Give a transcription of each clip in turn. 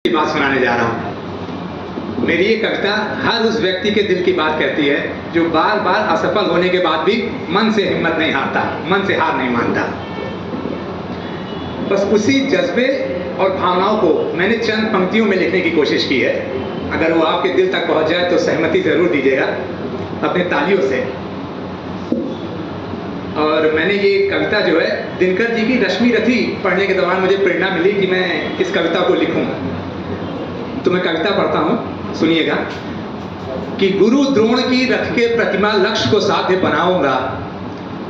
की बात सुनाने जा रहा हूँ। मेरी ये कविता हर उस व्यक्ति के दिल की बात कहती है जो बार बार असफल होने के बाद भी मन से हिम्मत नहीं हारता, मन से हार नहीं मानता। बस उसी जज्बे और भावनाओं को मैंने चंद पंक्तियों में लिखने की कोशिश की है। अगर वो आपके दिल तक पहुंच जाए तो सहमति जरूर दीजिएगा अपने तालियों से। और मैंने ये कविता जो है दिनकर जी की रश्मि रथी पढ़ने के दौरान मुझे प्रेरणा मिली कि मैं इस कविता को लिखूं। तो मैं कविता पढ़ता हूं, सुनिएगा। कि गुरु द्रोण की रख के प्रतिमा लक्ष्य को साध्य बनाऊंगा,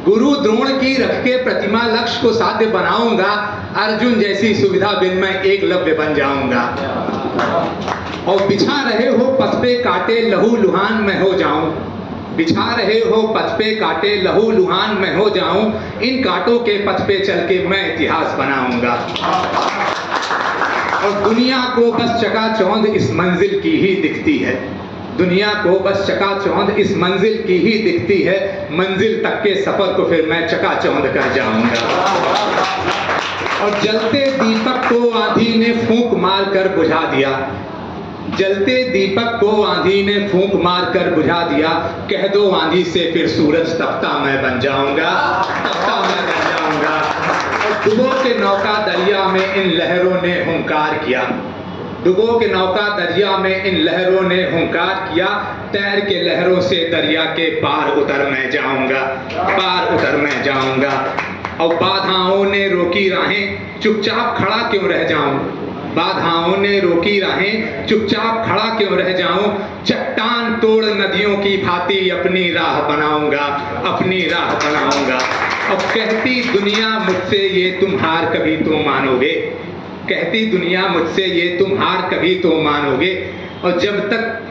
गुरु द्रोण की रख के प्रतिमा लक्ष्य को साध्य बनाऊंगा, अर्जुन जैसी सुविधा बिन मैं एकलव्य बन जाऊंगा। और बिछा रहे हो पथ पे काटे लहू लुहान मैं हो जाऊं, बिछा रहे हो पथ पे काटे लहू लुहान मैं हो जाऊं, इन कांटों के पथ पे चल के मैं इतिहास बनाऊंगा। और दुनिया को बस चकाचौंध इस मंजिल की ही दिखती है, दुनिया को बस चकाचौंध इस मंजिल की ही दिखती है, मंजिल तक के सफर को फिर मैं चकाचौंध कर जाऊंगा। और जलते दीपक को आंधी ने फूंक मार कर बुझा दिया, जलते दीपक को आंधी ने फूंक मार कर बुझा दिया, कह दो आंधी से फिर सूरज तपता मैं बन जाऊंगा, तपता मैं बन जाऊंगा। और डुबो के नौका दरिया में इन लहरों ने हुंकार किया, डुबो के नौका दरिया में इन लहरों ने हुंकार किया, तैर के लहरों से दरिया के पार उतर मैं जाऊंगा, पार उतर मैं जाऊंगा। और बाधाओं ने रोकी राहें चुपचाप खड़ा क्यों रह जाऊं, बाधाओं ने रोकी राहें चुपचाप खड़ा क्यों रह जाऊं, चट्टान तोड़ नदियों की भांति अपनी राह बनाऊंगा, अपनी राह बनाऊंगा। अब कहती दुनिया मुझसे ये तुम हार कभी तो मानोगे, कहती दुनिया मुझसे ये तुम हार कभी तो मानोगे। और जब तक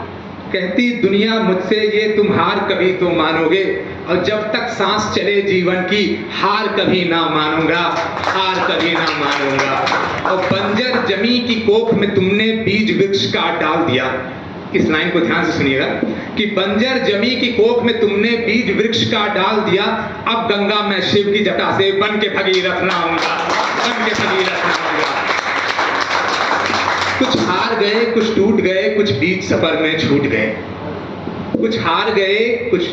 कहती दुनिया मुझसे ये तुम हार कभी तो मानोगे, और जब तक सांस चले जीवन की हार कभी ना मानूंगा, हार कभी ना मानूंगा। और बंजर जमी की कोख में तुमने बीज वृक्ष काट डाल दिया, इस लाइन को ध्यान से सुनिएगा। कि बंजर जमी की कोख में तुमने बीज वृक्ष का डाल दिया, अब गंगा मैं शिव की जटा से बन के भगीरथ नहाऊंगा, बन के भगीरथ नहाऊंगा। कुछ हार गए कुछ टूट गए कुछ बीच सफर में छूट गए, कुछ हार गए कुछ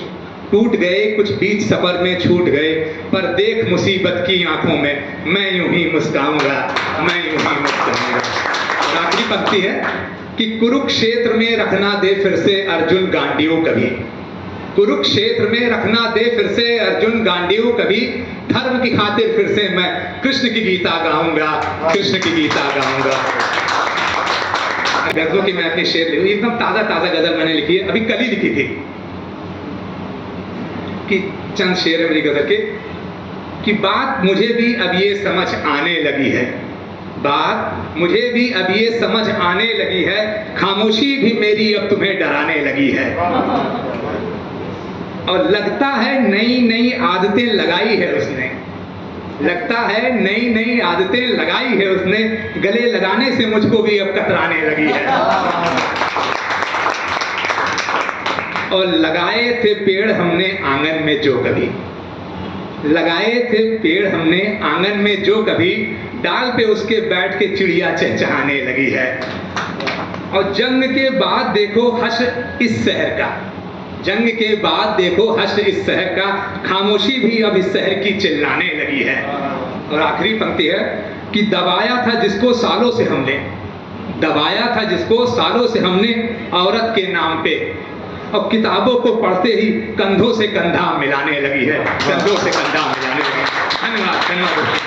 टूट गए कुछ बीच सफर में छूट गए, पर देख मुसीबत की आंखों में मैं यूं ही मुस्कुराऊंगा, मैं यूं ही मुस्कुराऊंगा। आखिरी पंक्ति है कि कुरुक्षेत्र में रखना दे फिर से अर्जुन गांडीव कभी, कुरुक्षेत्र में रखना दे फिर से अर्जुन गांडीव कभी, धर्म की खातिर फिर से मैं कृष्ण की गीता गाऊंगा, कृष्ण की गीता गाऊंगा। गजलों की मैं अपनी शेर लिखी, एकदम ताजा ताजा गजल मैंने लिखी है, अभी कल ही लिखी थी। कि चंद शेर है मेरी गजल के। कि बात मुझे भी अब ये समझ आने लगी है, बात मुझे भी अब ये समझ आने लगी है, खामोशी भी मेरी अब तुम्हें डराने लगी है। और लगता है नई नई आदतें लगाई है उसने, लगता है नई नई आदतें लगाई है उसने, गले लगाने से मुझको भी अब कतराने लगी है। और लगाए थे पेड़ हमने आंगन में जो कभी, लगाए थे पेड़ हमने आंगन में जो कभी, डाल पे उसके बैठ के चिड़िया चहचहाने लगी है। और जंग के बाद देखो हर्ष इस शहर का, जंग के बाद देखो हर्ष इस शहर का, खामोशी भी अब इस शहर की चिल्लाने लगी है। और आखिरी पंक्ति है कि दबाया था जिसको सालों से हमने, दबाया था जिसको सालों से हमने औरत के नाम पे, अब किताबों को पढ़ते ही कंधों से कंधा मिलाने लगी है, कंधों से कंधा मिलाने लगी है। धन्यवाद, धन्यवाद।